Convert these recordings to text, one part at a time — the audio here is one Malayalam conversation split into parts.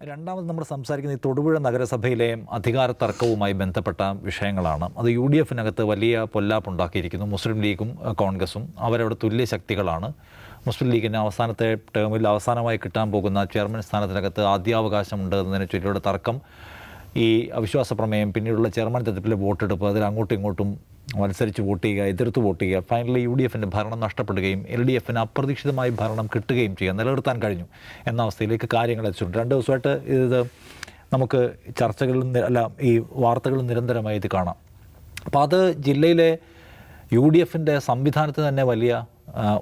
രണ്ടാമത് നമ്മൾ സംസാരിക്കുന്ന ഈ തൊടുപുഴ നഗരസഭയിലെ അധികാര തർക്കവുമായി ബന്ധപ്പെട്ട വിഷയങ്ങളാണ്. അത് UDFനകത്ത് വലിയ പൊല്ലാപ്പുണ്ടാക്കിയിരിക്കുന്നു. മുസ്ലിം ലീഗും കോൺഗ്രസും അവരവിടെ തുല്യ ശക്തികളാണ്. മുസ്ലിം ലീഗിന് അവസാനത്തെ ടേമിൽ അവസാനമായി കിട്ടാൻ പോകുന്ന ചെയർമാൻ സ്ഥാനത്തിനകത്ത് ആദ്യാവകാശമുണ്ട് എന്നതിനെ ചൊല്ലിയുള്ള തർക്കം, ഈ അവിശ്വാസ പ്രമേയം, പിന്നീടുള്ള ചെയർമാൻ തെരഞ്ഞെടുപ്പിലെ വോട്ടെടുപ്പ്, അതിൽ അങ്ങോട്ടും ഇങ്ങോട്ടും മത്സരിച്ച് വോട്ട് ചെയ്യുക, എതിർത്ത് വോട്ട് ചെയ്യുക, ഫൈനലി UDFൻ്റെ ഭരണം നഷ്ടപ്പെടുകയും LDFന് അപ്രതീക്ഷിതമായി ഭരണം കിട്ടുകയും ചെയ്യുക, നിലനിർത്താൻ കഴിഞ്ഞു എന്ന അവസ്ഥയിലേക്ക് കാര്യങ്ങൾ എത്തിച്ചിട്ടുണ്ട്. 2 ദിവസമായിട്ട് ഇത് നമുക്ക് ചർച്ചകളിലും ഈ വാർത്തകളും നിരന്തരമായി ഇത് കാണാം. അപ്പോൾ അത് ജില്ലയിലെ UDFൻ്റെ സംവിധാനത്തിന് തന്നെ വലിയ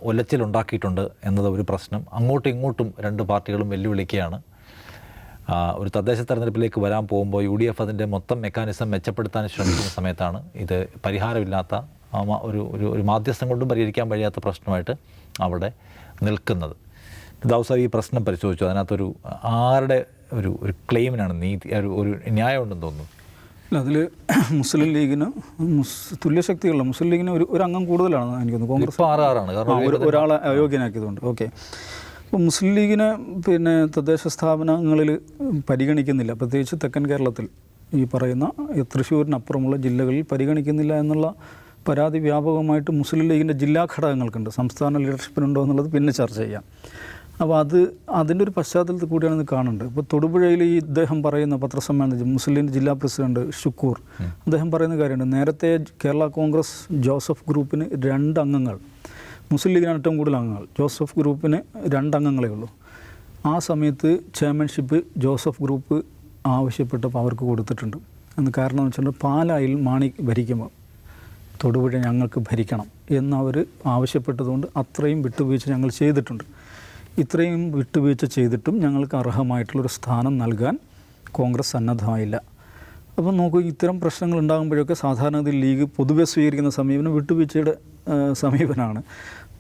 ഒലച്ചിലുണ്ടാക്കിയിട്ടുണ്ട് എന്നത് ഒരു പ്രശ്നം. അങ്ങോട്ടും ഇങ്ങോട്ടും 2 പാർട്ടികളും വെല്ലുവിളിക്കുകയാണ്. ഒരു തദ്ദേശ തെരഞ്ഞെടുപ്പിലേക്ക് വരാൻ പോകുമ്പോൾ UDF അതിൻ്റെ മൊത്തം മെക്കാനിസം മെച്ചപ്പെടുത്താൻ ശ്രമിക്കുന്ന സമയത്താണ് ഇത് പരിഹാരമില്ലാത്ത ഒരു മാധ്യസ്ഥം കൊണ്ടും പരിഹരിക്കാൻ കഴിയാത്ത പ്രശ്നമായിട്ട് അവിടെ നിൽക്കുന്നത്. ദാവൂദ് ഈ പ്രശ്നം പരിശോധിച്ചു. അതിനകത്തൊരു ആരുടെ ഒരു ക്ലെയിമിനാണ് നീതി, ഒരു ന്യായം ഉണ്ടെന്ന് തോന്നുന്നു. അതിൽ മുസ്ലിം ലീഗിന് തുല്യശക്തികളുള്ള മുസ്ലിം ലീഗിന് ഒരു അംഗം കൂടുതലാണ് എനിക്ക് തോന്നുന്നു. കോൺഗ്രസ് 6 കാരണം ഒരാളെ അയോഗ്യനാക്കിയതുകൊണ്ട്. ഓക്കെ, അപ്പോൾ മുസ്ലിം ലീഗിനെ തദ്ദേശ സ്ഥാപനങ്ങളിൽ പരിഗണിക്കുന്നില്ല, പ്രത്യേകിച്ച് തെക്കൻ കേരളത്തിൽ ഈ പറയുന്ന തൃശ്ശൂരിനപ്പുറമുള്ള ജില്ലകളിൽ പരിഗണിക്കുന്നില്ല എന്നുള്ള പരാതി വ്യാപകമായിട്ട് മുസ്ലിം ലീഗിൻ്റെ ജില്ലാ ഘടകങ്ങൾക്കുണ്ട്. സംസ്ഥാന ലീഡർഷിപ്പിനുണ്ടോ എന്നുള്ളത് പിന്നെ ചർച്ച ചെയ്യാം. അപ്പോൾ അതിൻ്റെ ഒരു പശ്ചാത്തലത്തിൽ കൂടിയാണ് ഇത് കാണുന്നത്. ഇപ്പോൾ തൊടുപുഴയിൽ ഈ ഇദ്ദേഹം പറയുന്ന പത്രസമ്മേളനത്തിൽ മുസ്ലിം ലീഗ് ജില്ലാ പ്രസിഡന്റ് ഷുക്കൂർ അദ്ദേഹം പറയുന്ന കാര്യമുണ്ട്. നേരത്തെ കേരള കോൺഗ്രസ് ജോസഫ് ഗ്രൂപ്പിന് 2 അംഗങ്ങൾ, മുസ്ലിം ലീഗിനാണ് ഏറ്റവും കൂടുതൽ അംഗങ്ങൾ, ജോസഫ് ഗ്രൂപ്പിന് 2 അംഗങ്ങളേ ഉള്ളൂ. ആ സമയത്ത് ചെയർമാൻഷിപ്പ് ജോസഫ് ഗ്രൂപ്പ് ആവശ്യപ്പെട്ടപ്പോൾ അവർക്ക് കൊടുത്തിട്ടുണ്ട്. എന്ന് കാരണം എന്ന് വെച്ചിട്ടുണ്ടെങ്കിൽ പാലായിൽ മാണി ഭരിക്കുമ്പോൾ തൊടുപുഴ ഞങ്ങൾക്ക് ഭരിക്കണം എന്നവർ ആവശ്യപ്പെട്ടതുകൊണ്ട് അത്രയും വിട്ടുവീഴ്ച ഞങ്ങൾ ചെയ്തിട്ടുണ്ട്. ഇത്രയും വിട്ടുവീഴ്ച ചെയ്തിട്ടും ഞങ്ങൾക്ക് അർഹമായിട്ടുള്ളൊരു സ്ഥാനം നൽകാൻ കോൺഗ്രസ് സന്നദ്ധമായില്ല. അപ്പം നോക്കൂ, ഇത്തരം പ്രശ്നങ്ങൾ ഉണ്ടാകുമ്പോഴൊക്കെ സാധാരണഗതിയിൽ ലീഗ് പൊതുവെ സ്വീകരിക്കുന്ന സമീപനം വിട്ടുവീഴ്ചയുടെ സമീപനമാണ്.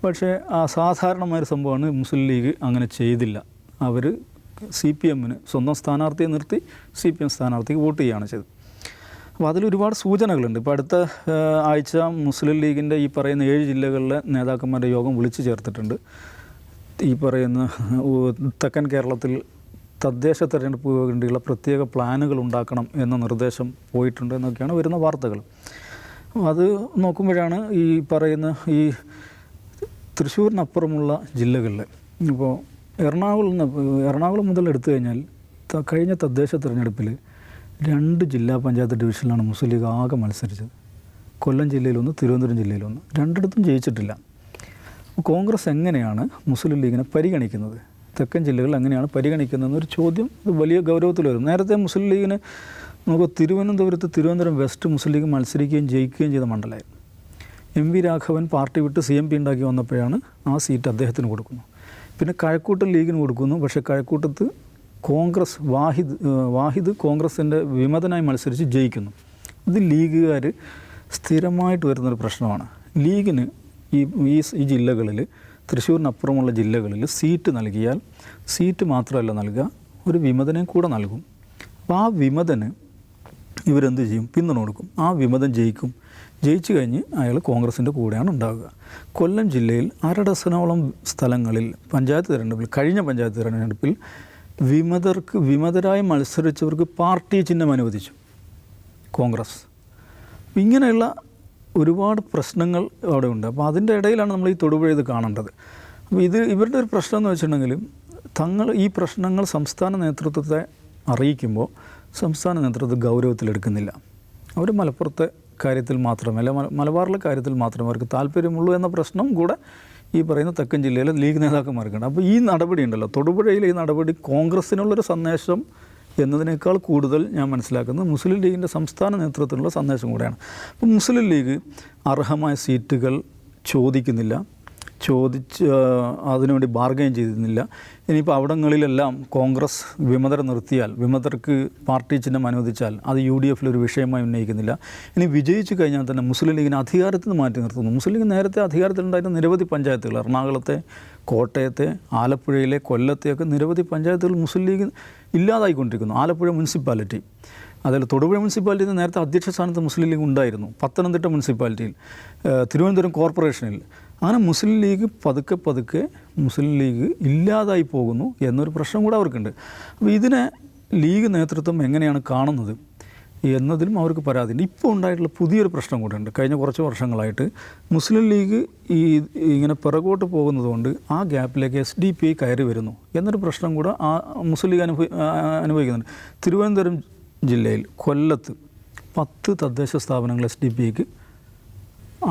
പക്ഷേ അസാധാരണമായൊരു സംഭവമാണ് മുസ്ലിം ലീഗ് അങ്ങനെ ചെയ്തില്ല. അവർ CPMന് സ്വന്തം സ്ഥാനാർത്ഥിയെ നിർത്തി CPM സ്ഥാനാർത്ഥിക്ക് വോട്ട് ചെയ്യുകയാണ് ചെയ്തത്. അപ്പോൾ അതിലൊരുപാട് സൂചനകളുണ്ട്. ഇപ്പോൾ അടുത്ത ആഴ്ച മുസ്ലിം ലീഗിൻ്റെ ഈ പറയുന്ന 7 ജില്ലകളിലെ നേതാക്കന്മാരുടെ യോഗം വിളിച്ചു ചേർത്തിട്ടുണ്ട്. ഈ പറയുന്ന തെക്കൻ കേരളത്തിൽ തദ്ദേശ തെരഞ്ഞെടുപ്പ് വേണ്ടിയുള്ള പ്രത്യേക പ്ലാനുകൾ ഉണ്ടാക്കണം എന്ന നിർദ്ദേശം പോയിട്ടുണ്ട് എന്നൊക്കെയാണ് വരുന്ന വാർത്തകൾ. അത് നോക്കുമ്പോഴാണ് ഈ പറയുന്ന ഈ തൃശ്ശൂരിനപ്പുറമുള്ള ജില്ലകളിൽ, ഇപ്പോൾ എറണാകുളം മുതൽ എടുത്തു കഴിഞ്ഞാൽ കഴിഞ്ഞ തദ്ദേശ തെരഞ്ഞെടുപ്പിൽ 2 ജില്ലാ പഞ്ചായത്ത് ഡിവിഷനിലാണ് മുസ്ലിം ലീഗ് ആകെ മത്സരിച്ചത്. കൊല്ലം ജില്ലയിലൊന്ന്, തിരുവനന്തപുരം ജില്ലയിലൊന്ന്, 2ഇടത്തും ജയിച്ചിട്ടില്ല. കോൺഗ്രസ് എങ്ങനെയാണ് മുസ്ലിം ലീഗിനെ പരിഗണിക്കുന്നത്, തെക്കൻ ജില്ലകളിൽ എങ്ങനെയാണ് പരിഗണിക്കുന്നതെന്നൊരു ചോദ്യം ഇത് വലിയ ഗൗരവത്തിൽ വരും. നേരത്തെ മുസ്ലിം ലീഗിന് നമുക്ക് തിരുവനന്തപുരം വെസ്റ്റ് മുസ്ലിം ലീഗ് മത്സരിക്കുകയും ജയിക്കുകയും ചെയ്ത മണ്ഡലമായിരുന്നു. MV രാഘവൻ പാർട്ടി വിട്ട് CMP ഉണ്ടാക്കി വന്നപ്പോഴാണ് ആ സീറ്റ് അദ്ദേഹത്തിന് കൊടുക്കുന്നു. പിന്നെ കഴക്കൂട്ടം ലീഗിന് കൊടുക്കുന്നു. പക്ഷേ കഴക്കൂട്ടത്ത് കോൺഗ്രസ് വാഹിദ് കോൺഗ്രസിൻ്റെ വിമതനായി മത്സരിച്ച് ജയിക്കുന്നു. ഇത് ലീഗുകാർ സ്ഥിരമായിട്ട് വരുന്നൊരു പ്രശ്നമാണ്. ലീഗിന് ഈ ജില്ലകളിൽ, തൃശ്ശൂരിനപ്പുറമുള്ള ജില്ലകളിൽ സീറ്റ് നൽകിയാൽ സീറ്റ് മാത്രമല്ല നൽകുക, ഒരു വിമതനെ കൂടെ നൽകും. അപ്പോൾ ആ വിമതന് ഇവരെന്ത് ചെയ്യും? പിന്തുണ കൊടുക്കും. ആ വിമതൻ ജയിച്ചു കഴിഞ്ഞ് അയാൾ കോൺഗ്രസിൻ്റെ കൂടെയാണ് ഉണ്ടാവുക. കൊല്ലം ജില്ലയിൽ 1/2 ഡസനോളം സ്ഥലങ്ങളിൽ കഴിഞ്ഞ പഞ്ചായത്ത് തിരഞ്ഞെടുപ്പിൽ വിമതരായി മത്സരിച്ചവർക്ക് പാർട്ടി ചിഹ്നം അനുവദിച്ചു കോൺഗ്രസ്. ഇങ്ങനെയുള്ള ഒരുപാട് പ്രശ്നങ്ങൾ അവിടെ ഉണ്ട്. അപ്പോൾ അതിൻ്റെ ഇടയിലാണ് നമ്മൾ ഈ തൊടുപുഴ ഇത് കാണേണ്ടത്. അപ്പോൾ ഇവരുടെ ഒരു പ്രശ്നം എന്ന് വെച്ചിട്ടുണ്ടെങ്കിൽ, ഈ പ്രശ്നങ്ങൾ സംസ്ഥാന നേതൃത്വത്തെ അറിയിക്കുമ്പോൾ സംസ്ഥാന നേതൃത്വം ഗൗരവത്തിലെടുക്കുന്നില്ല. അവർ മലപ്പുറത്തെ കാര്യത്തിൽ മാത്രമേ, അല്ല മലബാറിലെ കാര്യത്തിൽ മാത്രമേ അവർക്ക് താല്പര്യമുള്ളൂ എന്ന പ്രശ്നം കൂടെ ഈ പറയുന്ന തെക്കൻ ജില്ലയിലെ ലീഗ് നേതാക്കന്മാർക്കുണ്ട്. അപ്പോൾ ഈ നടപടി ഉണ്ടല്ലോ, തൊടുപുഴയിലെ ഈ നടപടി കോൺഗ്രസ്സിനുള്ളൊരു സന്ദേശം എന്നതിനേക്കാൾ കൂടുതൽ ഞാൻ മനസ്സിലാക്കുന്നത് മുസ്ലിം ലീഗിൻ്റെ സംസ്ഥാന നേതൃത്വത്തിനുള്ള സന്ദേശം കൂടെയാണ്. അപ്പോൾ മുസ്ലിം ലീഗ് അർഹമായ സീറ്റുകൾ ചോദിക്കുന്നില്ല, അതിനുവേണ്ടി ബാർഗൈൻ ചെയ്തിരുന്നില്ല. ഇനിയിപ്പോൾ അവിടങ്ങളിലെല്ലാം കോൺഗ്രസ് വിമതരെ നിർത്തിയാൽ, വിമതർക്ക് പാർട്ടി ചിഹ്നം അനുവദിച്ചാൽ അത് UDFലൊരു വിഷയമായി ഉന്നയിക്കുന്നില്ല. ഇനി വിജയിച്ചു കഴിഞ്ഞാൽ തന്നെ മുസ്ലിം ലീഗിനെ അധികാരത്തിൽ നിന്ന് മാറ്റി നിർത്തുന്നു. മുസ്ലിം ലീഗ് നേരത്തെ അധികാരത്തിലുണ്ടായിരുന്ന നിരവധി പഞ്ചായത്തുകൾ, എറണാകുളത്തെ, കോട്ടയത്തെ, ആലപ്പുഴയിലെ, കൊല്ലത്തെയൊക്കെ നിരവധി പഞ്ചായത്തുകൾ മുസ്ലിം ലീഗ് ഇല്ലാതായിക്കൊണ്ടിരിക്കുന്നു. ആലപ്പുഴ മുനിസിപ്പാലിറ്റി അതിൽ തൊടുപുഴ മുനിസിപ്പാലിറ്റിയിൽ നിന്ന് നേരത്തെ അധ്യക്ഷ സ്ഥാനത്ത് മുസ്ലിം ലീഗ് ഉണ്ടായിരുന്നു, പത്തനംതിട്ട മുനിസിപ്പാലിറ്റിയിൽ, തിരുവനന്തപുരം കോർപ്പറേഷനിൽ. അങ്ങനെ മുസ്ലിം ലീഗ് പതുക്കെ പതുക്കെ മുസ്ലിം ലീഗ് ഇല്ലാതായി പോകുന്നു എന്നൊരു പ്രശ്നം കൂടെ അവർക്കുണ്ട്. അപ്പോൾ ഇതിനെ ലീഗ് നേതൃത്വം എങ്ങനെയാണ് കാണുന്നത് എന്നതിലും അവർക്ക് പരാതിയുണ്ട്. ഇപ്പോൾ ഉണ്ടായിട്ടുള്ള പുതിയൊരു പ്രശ്നം കൂടെ ഉണ്ട്. കഴിഞ്ഞ കുറച്ച് വർഷങ്ങളായിട്ട് മുസ്ലിം ലീഗ് ഇങ്ങനെ പിറകോട്ട് പോകുന്നതുകൊണ്ട് ആ ഗ്യാപ്പിലേക്ക് SDP കയറി വരുന്നു എന്നൊരു പ്രശ്നം കൂടെ ആ മുസ്ലിം ലീഗ് അനുഭവിക്കുന്നുണ്ട്. തിരുവനന്തപുരം ജില്ലയിൽ കൊല്ലത്ത് 10 തദ്ദേശ സ്ഥാപനങ്ങൾ SDP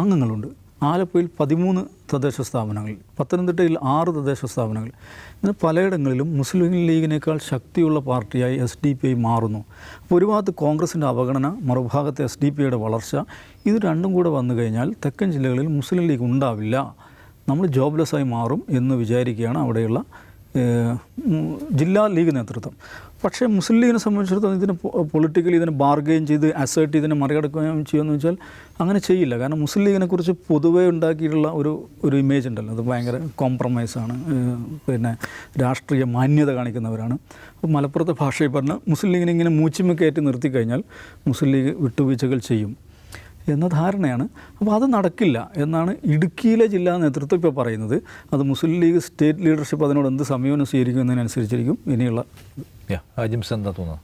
അംഗങ്ങളുണ്ട്. ആലപ്പുഴയിൽ 13 തദ്ദേശ സ്ഥാപനങ്ങൾ, പത്തനംതിട്ടയിൽ 6 തദ്ദേശ സ്ഥാപനങ്ങൾ. ഇങ്ങനെ പലയിടങ്ങളിലും മുസ്ലിം ലീഗിനേക്കാൾ ശക്തിയുള്ള പാർട്ടിയായി SDP മാറുന്നു. അപ്പോൾ ഒരു ഭാഗത്ത് കോൺഗ്രസിൻ്റെ അവഗണന, മറുഭാഗത്ത് SDP വളർച്ച, ഇത് രണ്ടും കൂടെ വന്നു കഴിഞ്ഞാൽ തെക്കൻ ജില്ലകളിൽ മുസ്ലിം ലീഗ് ഉണ്ടാവില്ല, നമ്മൾ ജോബ്ലെസ്സായി മാറും എന്ന് വിചാരിക്കുകയാണ് അവിടെയുള്ള ജില്ലാ ലീഗ് നേതൃത്വം. പക്ഷേ മുസ്ലിം ലീഗിനെ സംബന്ധിച്ചിടത്തോളം ഇതിനെ പൊളിറ്റിക്കലി ഇതിനെ ബാർഗെയിൻ ചെയ്ത് അസേർട്ട് ഇതിനെ മറികടക്കുകയും ചെയ്യുമെന്ന് വെച്ചാൽ അങ്ങനെ ചെയ്യില്ല. കാരണം മുസ്ലിം ലീഗിനെക്കുറിച്ച് പൊതുവേ ഉണ്ടാക്കിയിട്ടുള്ള ഒരു ഇമേജ് ഉണ്ടല്ലോ, അത് ഭയങ്കര കോംപ്രമൈസാണ്, പിന്നെ രാഷ്ട്രീയ മാന്യത കാണിക്കുന്നവരാണ്. അപ്പോൾ മലപ്പുറത്തെ ഭാഷയിൽ പറഞ്ഞാൽ മുസ്ലിം ലീഗിനെ ഇങ്ങനെ മൂച്ചിമ്മ കയറ്റി നിർത്തിക്കഴിഞ്ഞാൽ മുസ്ലിം ലീഗ് വിട്ടുവീഴ്ചകൾ ചെയ്യും എന്ന ധാരണയാണ്. അപ്പോൾ അത് നടക്കില്ല എന്നാണ് ഇടുക്കിയിലെ ജില്ലാ നേതൃത്വം ഇപ്പോൾ പറയുന്നത്. അത് മുസ്ലിം ലീഗ് സ്റ്റേറ്റ് ലീഡർഷിപ്പ് അതിനോട് എന്ത് സമീപനം സ്വീകരിക്കും എന്നതിനനുസരിച്ചിരിക്കും ഇനിയുള്ള. ജിംസ് എന്താ തോന്നുന്നത്?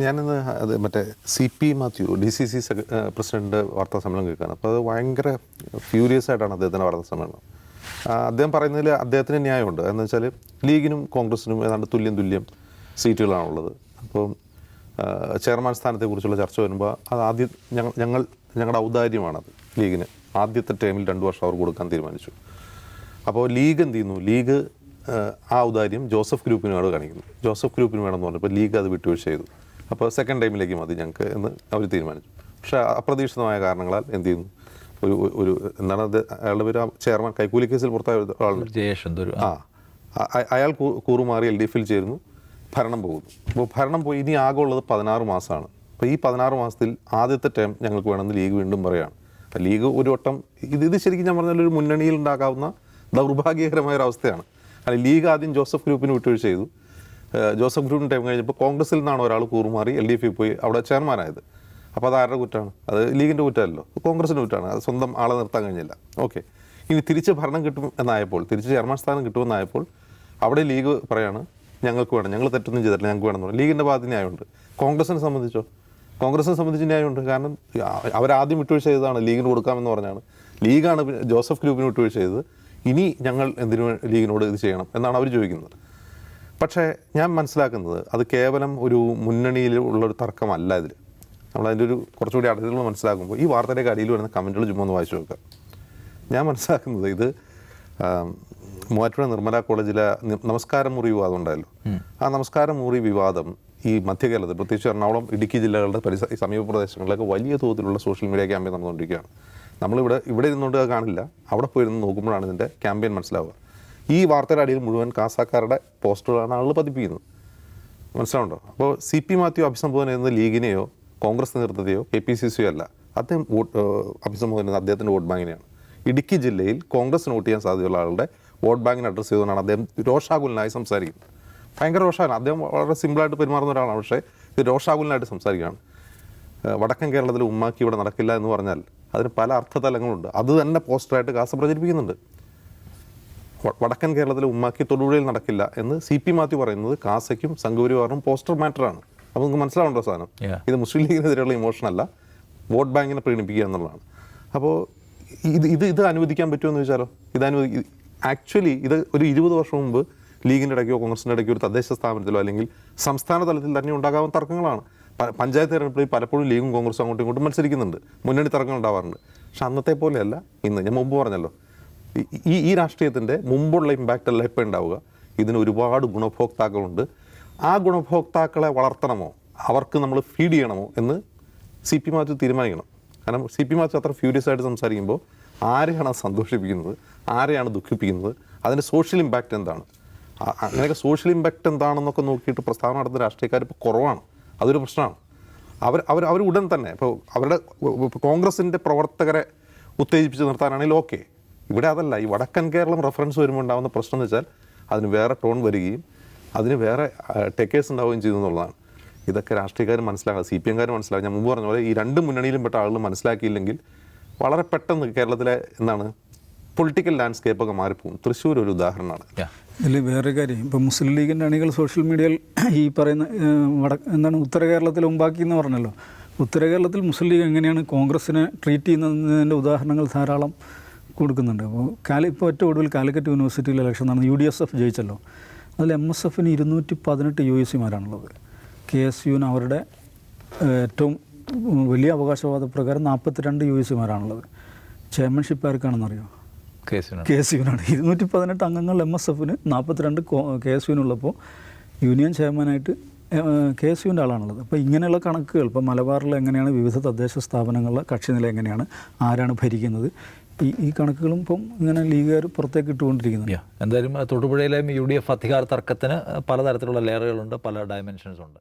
ഞാനിന്ന് അത് മറ്റേ CP മാത്യു DCC പ്രസിഡന്റ് വാർത്താ സമ്മേളനം കേൾക്കുകയാണ്. അപ്പോൾ അത് ഭയങ്കര ഫ്യൂരിയസ് ആയിട്ടാണ് അദ്ദേഹത്തിൻ്റെ വാർത്താ സമ്മേളനം. അദ്ദേഹം പറയുന്നതിൽ അദ്ദേഹത്തിന് ന്യായമുണ്ട്. എന്ന് വെച്ചാൽ ലീഗിനും കോൺഗ്രസിനും ഏതാണ്ട് തുല്യം സീറ്റുകളാണുള്ളത്. അപ്പോൾ ചെയർമാൻ സ്ഥാനത്തെക്കുറിച്ചുള്ള ചർച്ച വരുമ്പോൾ അത് ആദ്യം ഞങ്ങളുടെ ഔദാര്യമാണത്. ലീഗിന് ആദ്യത്തെ ടേമിൽ 2 വർഷം അവർ കൊടുക്കാൻ തീരുമാനിച്ചു. അപ്പോൾ ലീഗ് എന്ത് ചെയ്യുന്നു? ലീഗ് ആ ഔദാര്യം ജോസഫ് ഗ്രൂപ്പിനോട് കാണിക്കുന്നു. ജോസഫ് ഗ്രൂപ്പിന് വേണമെന്ന് പറഞ്ഞപ്പോൾ ലീഗ് അത് വിട്ടുവീഴ്ച ചെയ്തു. അപ്പോൾ സെക്കൻഡ് ടൈമിലേക്ക് മതി ഞങ്ങൾക്ക് എന്ന് അവർ തീരുമാനിച്ചു. പക്ഷേ അപ്രതീക്ഷിതമായ കാരണങ്ങളാൽ എന്ത് ചെയ്യുന്നു? ഒരു എന്താണ് അയാളുടെ പേര്, ചെയർമാൻ കൈക്കൂലി കേസിൽ പുറത്തായ ഒരാളുണ്ട്. അയാൾ കൂറുമാറി LDFിൽ ചേരുന്നു, ഭരണം പോകുന്നു. അപ്പോൾ ഭരണം പോയി ഇനി ആകെ ഉള്ളത് 16 മാസമാണ്. അപ്പോൾ ഈ 16 മാസത്തിൽ ആദ്യത്തെ ടേം ഞങ്ങൾക്ക് വേണമെന്ന് ലീഗ് വീണ്ടും പറയുകയാണ്. ലീഗ് ഒരു വട്ടം ഇത് ശരിക്കും ഞാൻ പറഞ്ഞാൽ ഒരു മുന്നണിയിൽ ഉണ്ടാക്കാവുന്ന ദൗർഭാഗ്യകരമായ ഒരു അവസ്ഥയാണ്. അല്ല, ലീഗ് ആദ്യം ജോസഫ് ഗ്രൂപ്പിന് വിട്ടുവീഴ്ച ചെയ്തു. ജോസഫ് ഗ്രൂപ്പിന് ടൈം കഴിഞ്ഞപ്പോൾ കോൺഗ്രസിൽ നിന്നാണ് ഒരാൾ കൂറുമാറി LDFിൽ പോയി അവിടെ ചെയർമാനായത്. അപ്പോൾ അത് ആരുടെ കുറ്റമാണ്? അത് ലീഗിൻ്റെ കുറ്റമല്ലോ, കോൺഗ്രസിൻ്റെ കുറ്റമാണ്. അത് സ്വന്തം ആളെ നിർത്താൻ കഴിഞ്ഞില്ല. ഓക്കെ, ഇനി തിരിച്ച് ഭരണം കിട്ടും എന്നായപ്പോൾ, തിരിച്ച് ചെയർമാൻ സ്ഥാനം കിട്ടുമെന്നായപ്പോൾ അവിടെ ലീഗ് പറയാണ് ഞങ്ങൾക്ക് വേണം, ഞങ്ങൾ തെറ്റൊന്നും ചെയ്തിട്ടില്ല, ഞങ്ങൾക്ക് വേണമെന്ന് പറഞ്ഞു. ലീഗിൻ്റെ ഭാഗത്ത് ന്യായമുണ്ട്. കോൺഗ്രസിനെ സംബന്ധിച്ച് ന്യായമുണ്ട്. കാരണം അവരാദ്യം വിട്ടുവീഴ്ച ചെയ്തതാണ്, ലീഗിന് കൊടുക്കാമെന്ന് പറഞ്ഞാണ്. ലീഗാണ് ജോസഫ് ഗ്രൂപ്പിന് വിട്ടുവീഴ്ച ചെയ്തത്. ഇനി ഞങ്ങൾ എന്തിനു ലീഗിനോട് ഇത് ചെയ്യണം എന്നാണ് അവർ ചോദിക്കുന്നത്. പക്ഷേ ഞാൻ മനസ്സിലാക്കുന്നത് അത് കേവലം ഒരു മുന്നണിയിൽ ഉള്ളൊരു തർക്കമല്ല. ഇതിൽ നമ്മളതിൻ്റെ ഒരു കുറച്ചുകൂടി അടലുകൾ മനസ്സിലാക്കുമ്പോൾ ഈ വാർത്തയുടെ അടിയിൽ വരുന്ന കമൻറ്റുകൾ ചുമ്മാ ഒന്ന് വായിച്ചു നോക്കാം. ഞാൻ മനസ്സിലാക്കുന്നത് ഇത് മൂവാറ്റുപുഴ നിർമ്മല കോളേജിലെ നമസ്കാര മുറി വിവാദം ഉണ്ടായല്ലോ. ആ നമസ്കാര മുറി വിവാദം ഈ മധ്യ കേരളത്തിൽ, പ്രത്യേകിച്ച് എറണാകുളം, ഇടുക്കി ജില്ലകളുടെ സമീപ പ്രദേശങ്ങളിലൊക്കെ വലിയ തോതിലുള്ള സോഷ്യൽ മീഡിയ ക്യാമ്പയിൻ നടന്നുകൊണ്ടിരിക്കുകയാണ്. ഇവിടെ ഇരുന്നുകൊണ്ട് കാണില്ല, അവിടെ പോയിരുന്ന് നോക്കുമ്പോഴാണ് ഇതിൻ്റെ ക്യാമ്പയിൻ മനസ്സിലാവുക. ഈ വാർത്തയുടെ അടിയിൽ മുഴുവൻ കാസാക്കാരുടെ പോസ്റ്ററുകളാണ് ആളുകൾ പതിപ്പിക്കുന്നത്. മനസ്സിലാവുണ്ടോ? അപ്പോൾ CP മാത്യു അഭിസംബോധന ചെയ്യുന്നത് ലീഗിനെയോ കോൺഗ്രസ് നേതൃത്വത്തെയോ KPCCയോ അല്ല. അദ്ദേഹം അഭിസംബോധന ചെയ്യുന്നത് അദ്ദേഹത്തിൻ്റെ വോട്ട് ബാങ്കിനെയാണ്. ഇടുക്കി ജില്ലയിൽ കോൺഗ്രസിന് വോട്ട് ചെയ്യാൻ സാധ്യതയുള്ള ആളുടെ വോട്ട് ബാങ്കിനെ അഡ്രസ്സ് ചെയ്തുകൊണ്ടാണ് അദ്ദേഹം രോഷാകുലനായി സംസാരിക്കുന്നത്. ഭയങ്കര രോഷമാണ്. അദ്ദേഹം വളരെ സിമ്പിളായിട്ട് പെരുമാറുന്ന ഒരാളാണ്. പക്ഷേ ഇത് രോഷാകുലനായിട്ട് സംസാരിക്കുകയാണ്. വടക്കൻ കേരളത്തിൽ ഉമ്മാക്കി ഇവിടെ നടക്കില്ല എന്ന് പറഞ്ഞാൽ അതിന് പല അർത്ഥതലങ്ങളുണ്ട്. അത് തന്നെ പോസ്റ്ററായിട്ട് കാസ പ്രചരിപ്പിക്കുന്നുണ്ട്. വടക്കൻ കേരളത്തിലെ ഉമ്മാക്കി തൊടുപുഴയിൽ നടക്കില്ല എന്ന് CP മാത്യു പറയുന്നത് കാസയ്ക്കും സംഘപരിവാറിനും പോസ്റ്റർ മാറ്ററാണ്. അപ്പോൾ നിങ്ങൾക്ക് മനസ്സിലാവേണ്ട സാധനം, ഇത് മുസ്ലിം ലീഗിനെതിരെയുള്ള ഇമോഷൻ അല്ല, വോട്ട് ബാങ്കിനെ പ്രീണിപ്പിക്കുക എന്നുള്ളതാണ്. അപ്പോൾ ഇത് അനുവദിക്കാൻ പറ്റുമെന്ന് ചോദിച്ചാലോ? ആക്ച്വലി ഇത് ഒരു 20 വർഷം മുമ്പ് ലീഗിൻ്റെ ഇടയ്ക്കോ കോൺഗ്രസിൻ്റെ ഇടയ്ക്കോ ഒരു തദ്ദേശ സ്ഥാപനത്തിലോ അല്ലെങ്കിൽ സംസ്ഥാന തലത്തിൽ തന്നെ ഉണ്ടാകാവുന്ന തർക്കങ്ങളാണ്. പഞ്ചായത്ത് തെരഞ്ഞെടുപ്പിൽ പലപ്പോഴും ലീഗും കോൺഗ്രസും അങ്ങോട്ടും ഇങ്ങോട്ടും മത്സരിക്കുന്നുണ്ട്, മുന്നണി തർക്കങ്ങൾ ഉണ്ടാവാറുണ്ട്. പക്ഷെ അന്നത്തെ പോലെയല്ല ഇന്ന്. ഞാൻ മുമ്പ് പറഞ്ഞല്ലോ, ഈ രാഷ്ട്രീയത്തിൻ്റെ മുമ്പുള്ള ഇമ്പാക്റ്റ് അല്ല ഇപ്പോൾ ഉണ്ടാവുക. ഇതിന് ഒരുപാട് ഗുണഭോക്താക്കളുണ്ട്. ആ ഗുണഭോക്താക്കളെ വളർത്തണമോ, അവർക്ക് നമ്മൾ ഫീഡ് ചെയ്യണമോ എന്ന് CP മാത്യു തീരുമാനിക്കണം. കാരണം CP മാത്യു അത്ര ഫ്യൂരിയസ് ആയിട്ട് സംസാരിക്കുമ്പോൾ ആരെയാണ് സന്തോഷിപ്പിക്കുന്നത്, ആരെയാണ് ദുഃഖിപ്പിക്കുന്നത്, അതിൻ്റെ സോഷ്യൽ ഇമ്പാക്റ്റ് എന്താണ്, അങ്ങനെയൊക്കെ സോഷ്യൽ ഇമ്പാക്റ്റ് എന്താണെന്നൊക്കെ നോക്കിയിട്ട് പ്രസ്താവന നടത്തുന്ന രാഷ്ട്രീയക്കാർ ഇപ്പോൾ കുറവാണ്. അതൊരു പ്രശ്നമാണ്. അവർ ഉടൻ തന്നെ ഇപ്പോൾ അവരുടെ കോൺഗ്രസിൻ്റെ പ്രവർത്തകരെ ഉത്തേജിപ്പിച്ച് നിർത്താനാണെങ്കിൽ ഓക്കെ. ഇവിടെ അതല്ല. ഈ വടക്കൻ കേരളം റെഫറൻസ് വരുമ്പോൾ ഉണ്ടാകുന്ന പ്രശ്നം എന്ന് വെച്ചാൽ അതിന് വേറെ ടോൺ വരികയും അതിന് വേറെ ടേക്കേഴ്സ് ഉണ്ടാവുകയും ചെയ്യുന്നു എന്നുള്ളതാണ്. ഇതൊക്കെ രാഷ്ട്രീയക്കാർ മനസ്സിലാക്കുക, CPM-കാർ മനസ്സിലാക്കുക. ഞാൻ മുമ്പ് പറഞ്ഞ പോലെ ഈ രണ്ട് മുന്നണിയിലും പെട്ട ആളുകൾ മനസ്സിലാക്കിയില്ലെങ്കിൽ വളരെ പെട്ടെന്ന് കേരളത്തിലെ പൊളിറ്റിക്കൽ ലാൻഡ്സ്കേപ്പൊക്കെ മാറിപ്പോകും. തൃശ്ശൂർ ഒരു ഉദാഹരണമാണ്. ഇതിൽ വേറെ കാര്യം, ഇപ്പോൾ മുസ്ലിം ലീഗിൻ്റെ അണികൾ സോഷ്യൽ മീഡിയയിൽ ഈ പറയുന്ന ഉത്തര കേരളത്തിൽ ഉണ്ടാക്കി എന്ന് പറഞ്ഞല്ലോ. ഉത്തര കേരളത്തിൽ മുസ്ലിം ലീഗ് എങ്ങനെയാണ് കോൺഗ്രസിനെ ട്രീറ്റ് ചെയ്യുന്നതിൻ്റെ ഉദാഹരണങ്ങൾ ധാരാളം കൊടുക്കുന്നുണ്ട്. അപ്പോൾ ഇപ്പോൾ ഏറ്റവും ഒടുവിൽ കാലിക്കറ്റ് യൂണിവേഴ്സിറ്റിയിൽ ഇലക്ഷൻ നടന്നു, UDSF ജയിച്ചല്ലോ. അതിൽ MSFന് 218 USC-മാരാണുള്ളത്. KSUവിന് അവരുടെ ഏറ്റവും വലിയ അവകാശവാദ പ്രകാരം 42 USC-മാരാണുള്ളത്. ചെയർമാൻഷിപ്പ് ആർക്കാണെന്നറിയോ? KSUവിനാണ്. 218 അംഗങ്ങൾ MSFന്, 42 KSUവിനുള്ളപ്പോൾ യൂണിയൻ ചെയർമാനായിട്ട് KSUവിൻ്റെ ആളാണുള്ളത്. അപ്പോൾ ഇങ്ങനെയുള്ള കണക്കുകൾ ഇപ്പോൾ മലബാറിൽ എങ്ങനെയാണ്, വിവിധ തദ്ദേശ സ്ഥാപനങ്ങളിലെ കക്ഷിനില എങ്ങനെയാണ്, ആരാണ് ഭരിക്കുന്നത്, ഈ കണക്കുകളും ഇപ്പം ഇങ്ങനെ ലീഗുകാർ പുറത്തേക്ക് ഇട്ടുകൊണ്ടിരിക്കുന്നുണ്ട്. എന്തായാലും തൊടുപുഴയിലെയും UDF അധികാര തർക്കത്തിന് പലതരത്തിലുള്ള ലെയറുകളുണ്ട്, പല ഡയമെൻഷൻസ് ഉണ്ട്.